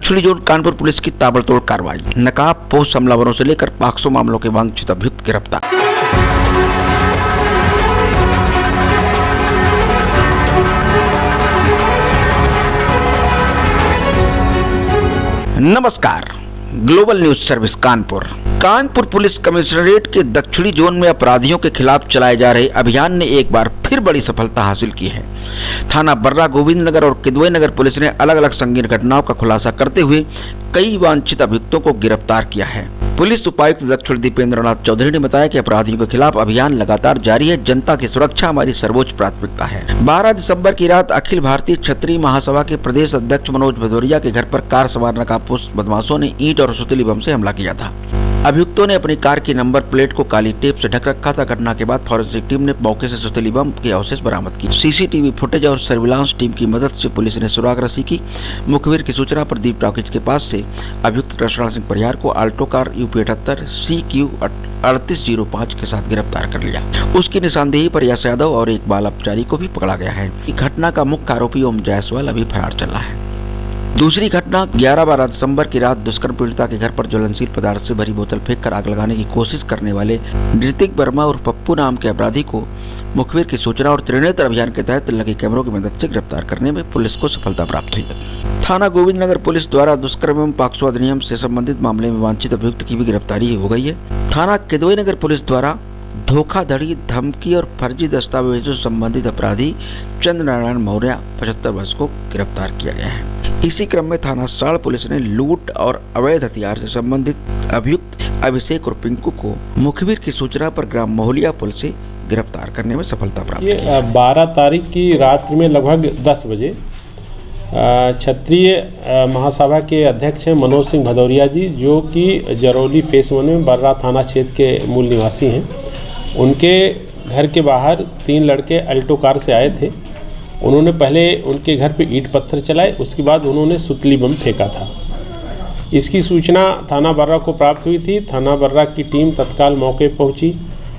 दक्षिणी zone Kanpur police की ताबड़तोड़ कार्रवाई। नकाबपोश हमलावरों से लेकर पॉक्सो मामलों के वांछित अभियुक्त गिरफ्तार। नमस्कार, global news service Kanpur police commissionerate के दक्षिणी जोन में अपराधियों के खिलाफ चलाए जा रहे अभियान ने एक बार फिर बड़ी सफलता हासिल की है। थाना बर्रा, गोविंद नगर और किदवई नगर पुलिस ने अलग अलग संगीन घटनाओं का खुलासा करते हुए कई वांछित अभियुक्तों को गिरफ्तार किया है। पुलिस उपायुक्त दक्षिण दीपेंद्र नाथ चौधरी ने बताया कि अपराधियों के खिलाफ अभियान लगातार जारी है। जनता की सुरक्षा हमारी सर्वोच्च प्राथमिकता है। 12 दिसंबर की रात अखिल भारतीय क्षत्रिय महासभा के प्रदेश अध्यक्ष मनोज भदौरिया के घर पर कार सवार नकाबपोश बदमाशों ने ईंट और सुतली बम से हमला किया था। अभियुक्तों ने अपनी कार की नंबर प्लेट को काली टेप से ढक रखा था। घटना के बाद फॉरेंसिक टीम ने मौके से सुतली बम के अवशेष बरामद किए। सीसीटीवी फुटेज और सर्विलांस टीम की मदद से पुलिस ने सुराग रस्सी की। मुखबिर की सूचना पर दीप टॉकीज के पास से अभियुक्त कृष्णा सिंह परिहार को आल्टो कार UP 78 CQ 3805 के साथ गिरफ्तार कर लिया। उसकी निशानदेही पर यश यादव और एक बाल अपचारी को भी पकड़ा गया है। घटना का मुख्य आरोपी ओम जायसवाल अभी फरार चल रहा है। दूसरी घटना 11-12 दिसंबर की रात दुष्कर्म पीड़िता के घर पर ज्वलनशील पदार्थ से भरी बोतल फेंककर आग लगाने की कोशिश करने वाले ऋतिक वर्मा और पप्पू नाम के अपराधी को मुखबिर की सूचना और त्रिनेत्र अभियान के तहत लगे कैमरों की मदद से गिरफ्तार करने में पुलिस को सफलता प्राप्त हुई है। थाना गोविंद नगर पुलिस द्वारा दुष्कर्म एवं पॉक्सो अधिनियम से संबंधित मामले में वांछित अभियुक्त की भी गिरफ्तारी हो गई है। थाना किदवई नगर पुलिस द्वारा धोखाधड़ी, धमकी और फर्जी दस्तावेजों से संबंधित अपराधी चंद्रनारायण मौर्य 75 वर्ष को गिरफ्तार किया गया है। इसी क्रम में थाना साड़ पुलिस ने लूट और अवैध हथियार से संबंधित अभियुक्त अभिषेक और पिंकू को मुखबिर की सूचना पर ग्राम मोहलिया पुल से गिरफ्तार करने में सफलता प्राप्त की। 12 तारीख की रात में लगभग 10 बजे क्षत्रिय महासभा के अध्यक्ष हैं मनोज सिंह भदौरिया जी, जो कि जरौली फेस 1 में बर्रा थाना क्षेत्र के मूल निवासी हैं। उनके घर के बाहर 3 लड़के अल्टो कार से आए थे। उन्होंने पहले उनके घर पे ईंट पत्थर चलाए, उसके बाद उन्होंने सुतली बम फेंका था। इसकी सूचना थाना बर्रा को प्राप्त हुई थी। थाना बर्रा की टीम तत्काल मौके पहुंची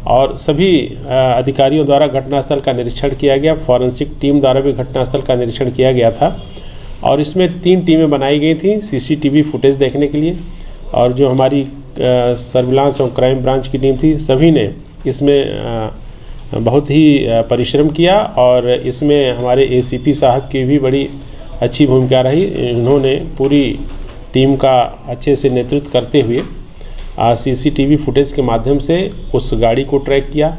और सभी अधिकारियों द्वारा घटनास्थल का निरीक्षण किया गया। फॉरेंसिक टीम द्वारा भी घटनास्थल का निरीक्षण किया गया था और इसमें 3 टीमें बनाई गई थी सीसीटीवी फुटेज देखने के लिए। और जो हमारी सर्विलांस और क्राइम ब्रांच की टीम थी, सभी ने इसमें बहुत ही परिश्रम किया और इसमें हमारे ACP साहब की भी बड़ी अच्छी भूमिका रही। इन्होंने पूरी टीम का अच्छे से नेतृत्व करते हुए CCTV फुटेज के माध्यम से उस गाड़ी को ट्रैक किया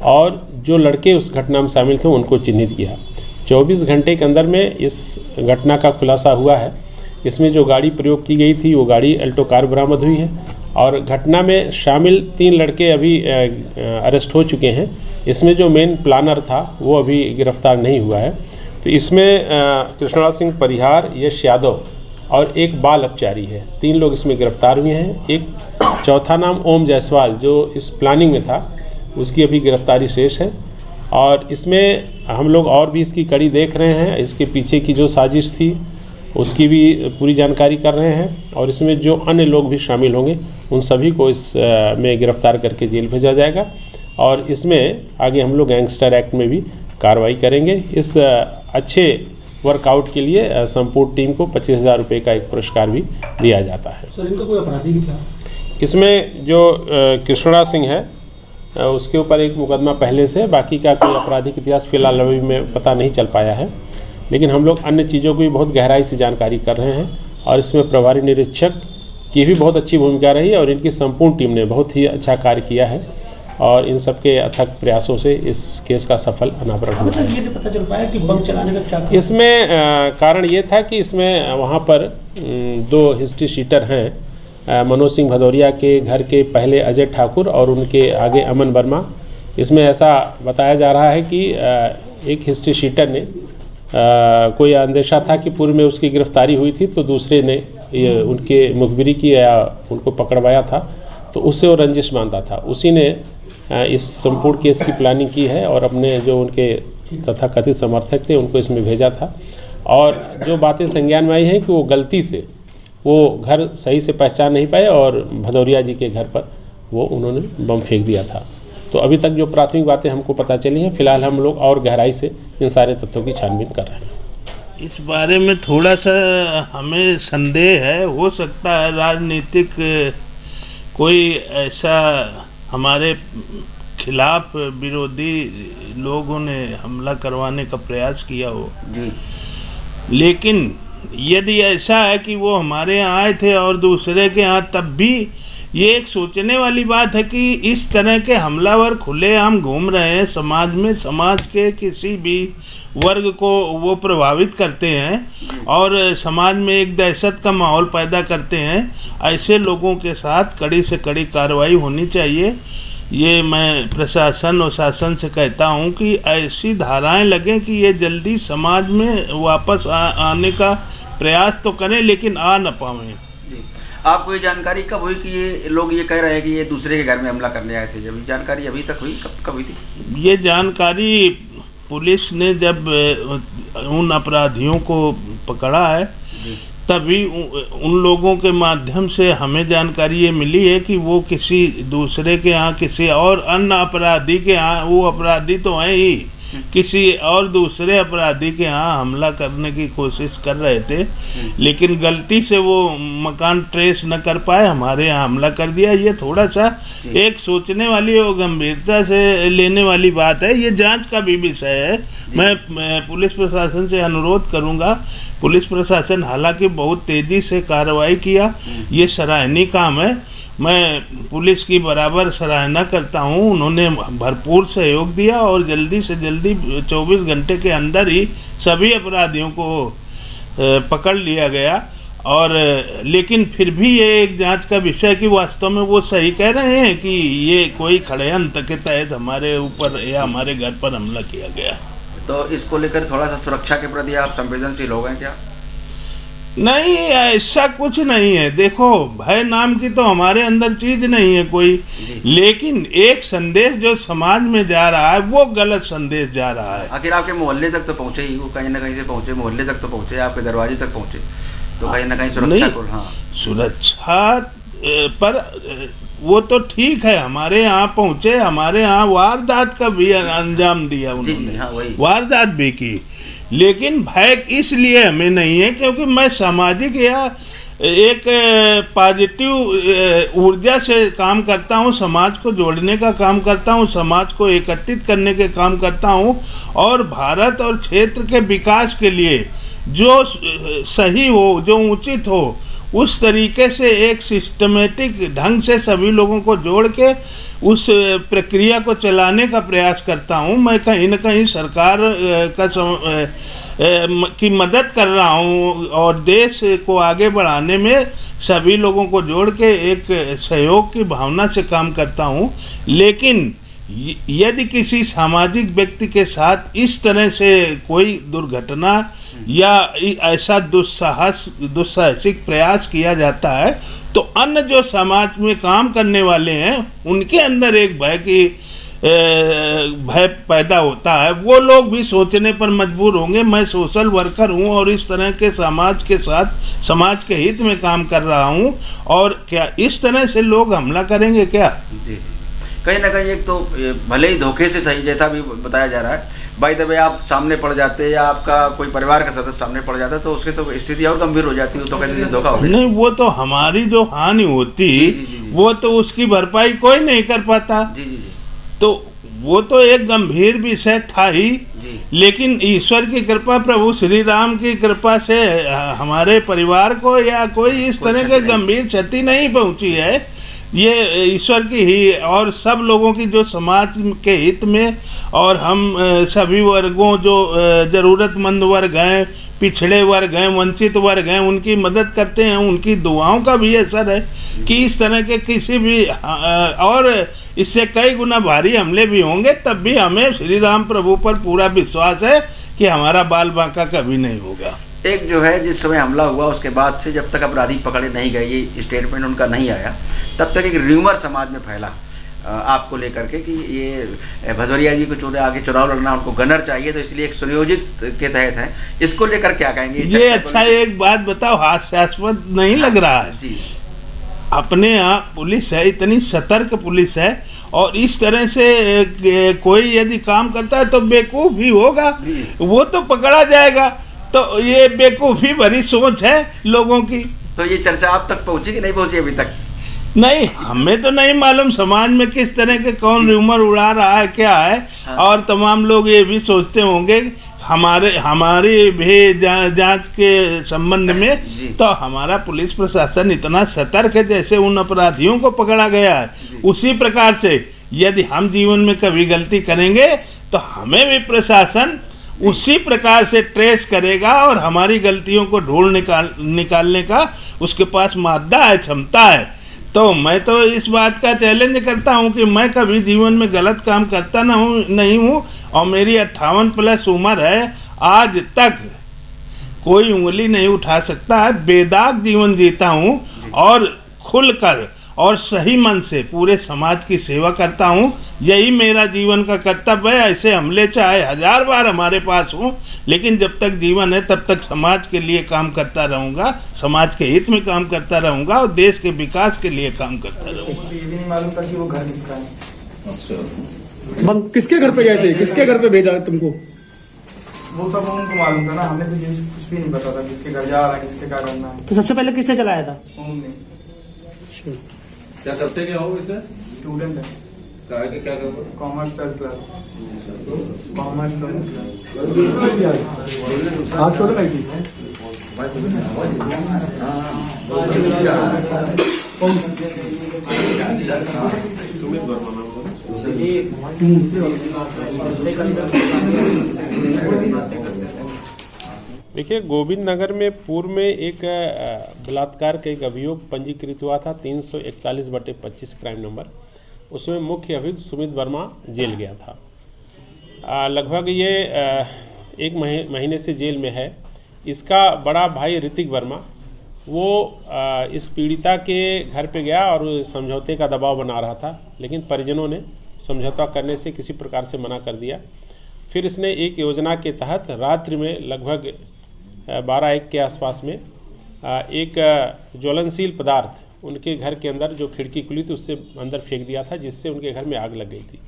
और जो लड़के उस घटना में शामिल थे उनको चिन्हित किया। 24 घंटे के अंदर में इस घटना का खुलासा हुआ है। इसमें जो गाड़ी प्रयोग की गई थी वो गाड़ी अल्टो कार बरामद हुई है और घटना में शामिल 3 लड़के अभी अरेस्ट हो चुके हैं। इसमें जो मेन प्लानर था वो अभी गिरफ्तार नहीं हुआ है। तो इसमें कृष्णा सिंह परिहार, यश यादव और एक बाल अपचारी है। 3 लोग इसमें गिरफ्तार हुए हैं। एक चौथा नाम ओम जायसवाल जो इस प्लानिंग में था, उसकी अभी गिरफ्तारी शेष है। और इसमें हम लोग और भी इसकी कड़ी देख रहे हैं। इसके पीछे की जो साजिश थी उसकी भी पूरी जानकारी कर रहे हैं और इसमें जो अन्य लोग भी शामिल होंगे उन सभी को इस में गिरफ्तार करके जेल भेजा जाएगा। और इसमें आगे हम लोग गैंगस्टर एक्ट में भी कार्रवाई करेंगे। इस अच्छे वर्कआउट के लिए संपूर्ण टीम को 25,000 रुपये का एक पुरस्कार भी दिया जाता है। सर, इनका कोई आपराधिक इतिहास? इसमें जो कृष्णा सिंह है उसके ऊपर एक मुकदमा पहले से, बाकी का कोई आपराधिक इतिहास फिलहाल अभी में पता नहीं चल पाया है। लेकिन हम लोग अन्य चीज़ों की भी बहुत गहराई से जानकारी कर रहे हैं और इसमें प्रभारी निरीक्षक की भी बहुत अच्छी भूमिका रही और इनकी संपूर्ण टीम ने बहुत ही अच्छा कार्य किया है और इन सबके अथक प्रयासों से इस केस का सफल अनावरण हुआ है। ये नहीं पता चल पाया कि बम चलाने का क्या कारण? इसमें कारण ये था कि इसमें वहाँ पर 2 हिस्ट्री शीटर हैं। मनोज सिंह भदौरिया के घर के पहले अजय ठाकुर और उनके आगे अमन वर्मा। इसमें ऐसा बताया जा रहा है कि एक हिस्ट्री शीटर ने कोई अंदेशा था कि पूर्व में उसकी गिरफ्तारी हुई थी, तो दूसरे ने उनके मुखबिरी की या उनको पकड़वाया था, तो उससे वो रंजिश मानता था। उसी ने इस संपूर्ण केस की प्लानिंग की है और अपने जो उनके तथा कथित समर्थक थे उनको इसमें भेजा था। और जो बातें संज्ञान में आई हैं कि वो गलती से वो घर सही से पहचान नहीं पाए और भदौरिया जी के घर पर वो उन्होंने बम फेंक दिया था। तो अभी तक जो प्राथमिक बातें हमको पता चली हैं, फिलहाल हम लोग और गहराई से इन सारे तथ्यों की छानबीन कर रहे हैं। इस बारे में थोड़ा सा हमें संदेह है। हो सकता है राजनीतिक कोई ऐसा हमारे खिलाफ विरोधी लोगों ने हमला करवाने का प्रयास किया हो जी। लेकिन यदि ऐसा है कि वो हमारे यहाँ आए थे और दूसरे के यहाँ, तब भी ये एक सोचने वाली बात है कि इस तरह के हमलावर खुलेआम घूम रहे हैं समाज में, समाज के किसी भी वर्ग को वो प्रभावित करते हैं और समाज में एक दहशत का माहौल पैदा करते हैं। ऐसे लोगों के साथ कड़ी से कड़ी कार्रवाई होनी चाहिए। ये मैं प्रशासन और शासन से कहता हूँ कि ऐसी धाराएं लगें कि ये जल्दी समाज में वापस आने का प्रयास तो करें लेकिन आ न पाएं। आपको ये जानकारी कब हुई कि ये लोग ये कह रहे हैं कि ये दूसरे के घर में हमला करने आए थे? जब जानकारी अभी तक हुई, कब हुई थी ये जानकारी? पुलिस ने जब उन अपराधियों को पकड़ा है तभी उन लोगों के माध्यम से हमें जानकारी ये मिली है कि वो किसी दूसरे के यहाँ, किसी और अन्य अपराधी के यहाँ, वो अपराधी तो हैं ही, किसी और दूसरे अपराधी के यहाँ हमला करने की कोशिश कर रहे थे, लेकिन गलती से वो मकान ट्रेस न कर पाए, हमारे यहाँ हमला कर दिया। ये थोड़ा सा एक सोचने वाली और गंभीरता से लेने वाली बात है। ये जांच का भी विषय है। मैं पुलिस प्रशासन से अनुरोध करूंगा। पुलिस प्रशासन हालांकि बहुत तेजी से कार्रवाई किया, ये सराहनीय काम है। मैं पुलिस की बराबर सराहना करता हूं। उन्होंने भरपूर सहयोग दिया और जल्दी से जल्दी 24 घंटे के अंदर ही सभी अपराधियों को पकड़ लिया गया। और लेकिन फिर भी ये एक जांच का विषय कि वास्तव में वो सही कह रहे हैं कि ये कोई षड्यंत्र के तहत हमारे ऊपर या हमारे घर पर हमला किया गया। तो इसको लेकर थोड़ा सा सुरक्षा के प्रति आप संवेदनशील हो गए क्या? नहीं, ऐसा कुछ नहीं है। देखो, भय नाम की तो हमारे अंदर चीज नहीं है कोई, लेकिन एक संदेश जो समाज में जा रहा है वो गलत संदेश जा रहा है। आखिर आपके मोहल्ले तक तो पहुंचे ही, वो कहीं ना कहीं से पहुंचे, मोहल्ले तक तो पहुंचे, आपके दरवाजे तक पहुंचे, तो कहीं ना कहीं सुरक्षा को, हाँ सुरक्षा पर वो तो ठीक है, हमारे यहाँ पहुंचे, हमारे यहाँ वारदात का भी अंजाम दिया उन्होंने, हाँ, वारदात भी की। लेकिन भय इसलिए हमें नहीं है क्योंकि मैं सामाजिक या एक पॉजिटिव ऊर्जा से काम करता हूँ, समाज को जोड़ने का काम करता हूँ, समाज को एकत्रित करने के काम करता हूँ और भारत और क्षेत्र के विकास के लिए जो सही हो, जो उचित हो, उस तरीके से एक सिस्टमेटिक ढंग से सभी लोगों को जोड़ के उस प्रक्रिया को चलाने का प्रयास करता हूं। मैं कहीं न कहीं सरकार की मदद कर रहा हूं और देश को आगे बढ़ाने में सभी लोगों को जोड़ के एक सहयोग की भावना से काम करता हूं। लेकिन यदि किसी सामाजिक व्यक्ति के साथ इस तरह से कोई दुर्घटना या ऐसा दुस्साहसिक प्रयास किया जाता है तो अन्य जो समाज में काम करने वाले हैं उनके अंदर एक भय पैदा होता है। वो लोग भी सोचने पर मजबूर होंगे। मैं सोशल वर्कर हूं और इस तरह के समाज के साथ समाज के हित में काम कर रहा हूं, और क्या इस तरह से लोग हमला करेंगे क्या? जी, कहीं ना कहीं एक तो भले ही धोखे से सही, जैसा भी बताया जा रहा है, बाय द वे आप सामने पड़ जाते या आपका कोई परिवार का सदस्य सामने पड़ जाता तो उसकी तो स्थिति और गंभीर हो जाती है, तो कहते धोखा हो गया। नहीं, वो तो हमारी जो हानि होती वो तो उसकी भरपाई कोई नहीं कर पाता। तो वो तो एक गंभीर विषय था ही, लेकिन ईश्वर की कृपा, प्रभु श्री राम की कृपा से हमारे परिवार को या कोई इस तरह के गंभीर क्षति नहीं पहुंची है। ये ईश्वर की ही और सब लोगों की जो समाज के हित में, और हम सभी वर्गों जो ज़रूरतमंद वर्ग हैं, पिछड़े वर्ग हैं, वंचित वर्ग हैं, उनकी मदद करते हैं। उनकी दुआओं का भी असर है कि इस तरह के किसी भी और इससे कई गुना भारी हमले भी होंगे, तब भी हमें श्री राम प्रभु पर पूरा विश्वास है कि हमारा बाल बांका कभी नहीं होगा। एक जो है जिस समय हमला हुआ उसके बाद से जब तक अपराधी पकड़े नहीं गए, ये स्टेटमेंट उनका नहीं आया, तब तक एक र्यूमर समाज में फैला आपको लेकर के कि ये भदौरिया जी को आगे चुनाव लड़ना, उनको गनर चाहिए, तो इसलिए एक सुनियोजित के तहत है। इसको लेकर क्या कहेंगे? ये अच्छा, एक बात बताओ, हास्यास्पद नहीं लग रहा है? जी, अपने यहाँ पुलिस है, इतनी सतर्क पुलिस है, और इस तरह से कोई यदि काम करता है तो बेवकूफ़ ही होगा, वो तो पकड़ा जाएगा। तो ये बेवकूफ़ी भरी सोच है लोगों की। तो ये चर्चा आप तक पहुंची कि नहीं पहुंची अभी तक? नहीं, हमें तो नहीं मालूम समाज में किस तरह के कौन र्यूमर उड़ा रहा है, क्या है। हाँ। और तमाम लोग ये भी सोचते होंगे हमारी भी जांच के संबंध में तो हमारा पुलिस प्रशासन इतना सतर्क है, जैसे उन अपराधियों को पकड़ा गया है उसी प्रकार से यदि हम जीवन में कभी गलती करेंगे तो हमें भी प्रशासन उसी प्रकार से ट्रेस करेगा और हमारी गलतियों को ढूंढ निकालने का उसके पास मादा है, क्षमता है। तो मैं तो इस बात का चैलेंज करता हूं कि मैं कभी जीवन में गलत काम करता नहीं हूं और मेरी 58 प्लस उम्र है, आज तक कोई उंगली नहीं उठा सकता है। बेदाग जीवन जीता हूं और खुलकर और सही मन से पूरे समाज की सेवा करता हूं। यही मेरा जीवन का कर्तव्य है। ऐसे हमले चाहे 1000 बार हमारे पास हों, लेकिन जब तक जीवन है तब तक समाज के लिए काम करता रहूँगा, समाज के हित में काम करता रहूँगा और देश के विकास के लिए काम करता रहूँगा। ये भी नहीं मालूम था कि वो घर किसका है। बम किसके घर पे गए थे, किसके घर पे भेजा तुमको? वो तब उनको मालूम था ना, हमें तो ये कुछ भी नहीं पता था किसके घर जा रहा है, किसके घर रहना है। तो सबसे पहले किसने चलाया था? उनने। क्या करते क्या हो इसे? स्टूडेंट है, कहा कि क्या करते? Commerce 3rd class, commerce 12th class. हाथ छोड़ रही थी। देखिए, गोविंद नगर में पूर्व में एक बलात्कार का एक अभियोग पंजीकृत हुआ था 341/25 क्राइम नंबर। उसमें मुख्य अभियुक्त सुमित वर्मा जेल गया था। लगभग ये 1 महीने से जेल में है। इसका बड़ा भाई ऋतिक वर्मा वो इस पीड़िता के घर पे गया और समझौते का दबाव बना रहा था, लेकिन परिजनों ने समझौता करने से किसी प्रकार से मना कर दिया। फिर इसने एक योजना के तहत रात्रि में लगभग 12-1 के आसपास में एक ज्वलनशील पदार्थ उनके घर के अंदर जो खिड़की खुली थी उससे अंदर फेंक दिया था, जिससे उनके घर में आग लग गई थी।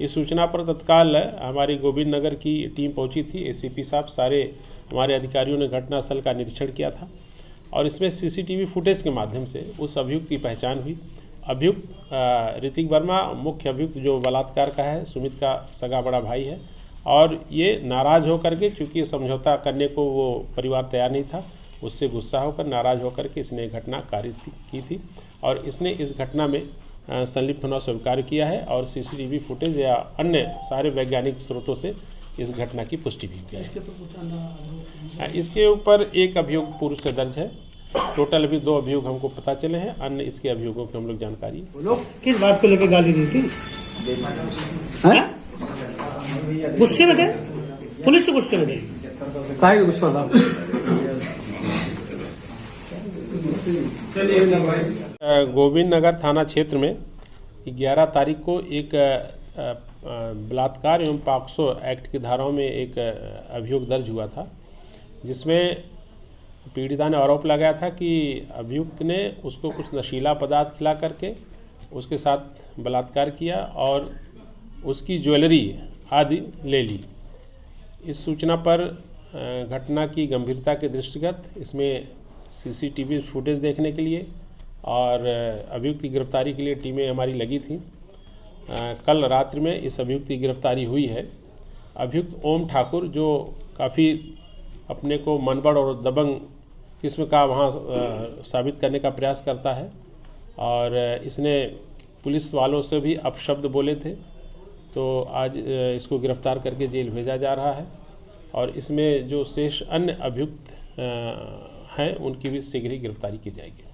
इस सूचना पर तत्काल हमारी गोविंद नगर की टीम पहुंची थी। एसीपी साहब, सारे हमारे अधिकारियों ने घटनास्थल का निरीक्षण किया था और इसमें सीसीटीवी फुटेज के माध्यम से उस अभियुक्त की पहचान हुई। अभियुक्त ऋतिक वर्मा मुख्य अभियुक्त जो बलात्कार का है, सुमित का सगा बड़ा भाई है और ये नाराज़ होकर के, चूँकि समझौता करने को वो परिवार तैयार नहीं था, उससे गुस्सा होकर नाराज़ होकर के इसने घटना कारित की थी और इसने इस घटना में संलिप्त होना स्वीकार किया है और सीसीटीवी फुटेज या अन्य सारे वैज्ञानिक स्रोतों से इस घटना की पुष्टि भी की है। इसके ऊपर एक अभियोग पूर्व से दर्ज है। टोटल अभी 2 अभियोग हमको पता चले हैं, अन्य इसके अभियोगों की हम लोग जानकारी। लोग किस बात को लेकर गाली दी थी? गुस्से में थे? पुलिस तो गुस्से में थे। काहे का गुस्सा था? गोविंद नगर थाना क्षेत्र में 11 तारीख को एक बलात्कार एवं पॉक्सो एक्ट की धाराओं में एक अभियोग दर्ज हुआ था, जिसमें पीड़िता ने आरोप लगाया था कि अभियुक्त ने उसको कुछ नशीला पदार्थ खिला करके उसके साथ बलात्कार किया और उसकी ज्वेलरी आदि ले ली। इस सूचना पर घटना की गंभीरता के दृष्टिगत इसमें सीसीटीवी फुटेज देखने के लिए और अभियुक्त की गिरफ्तारी के लिए टीमें हमारी लगी थी। कल रात्रि में इस अभियुक्त की गिरफ्तारी हुई है। अभियुक्त ओम ठाकुर, जो काफ़ी अपने को मनबड़ और दबंग किस्म का वहाँ साबित करने का प्रयास करता है और इसने पुलिस वालों से भी अपशब्द बोले थे, तो आज इसको गिरफ्तार करके जेल भेजा जा रहा है और इसमें जो शेष अन्य अभियुक्त हैं उनकी भी शीघ्र ही गिरफ्तारी की जाएगी।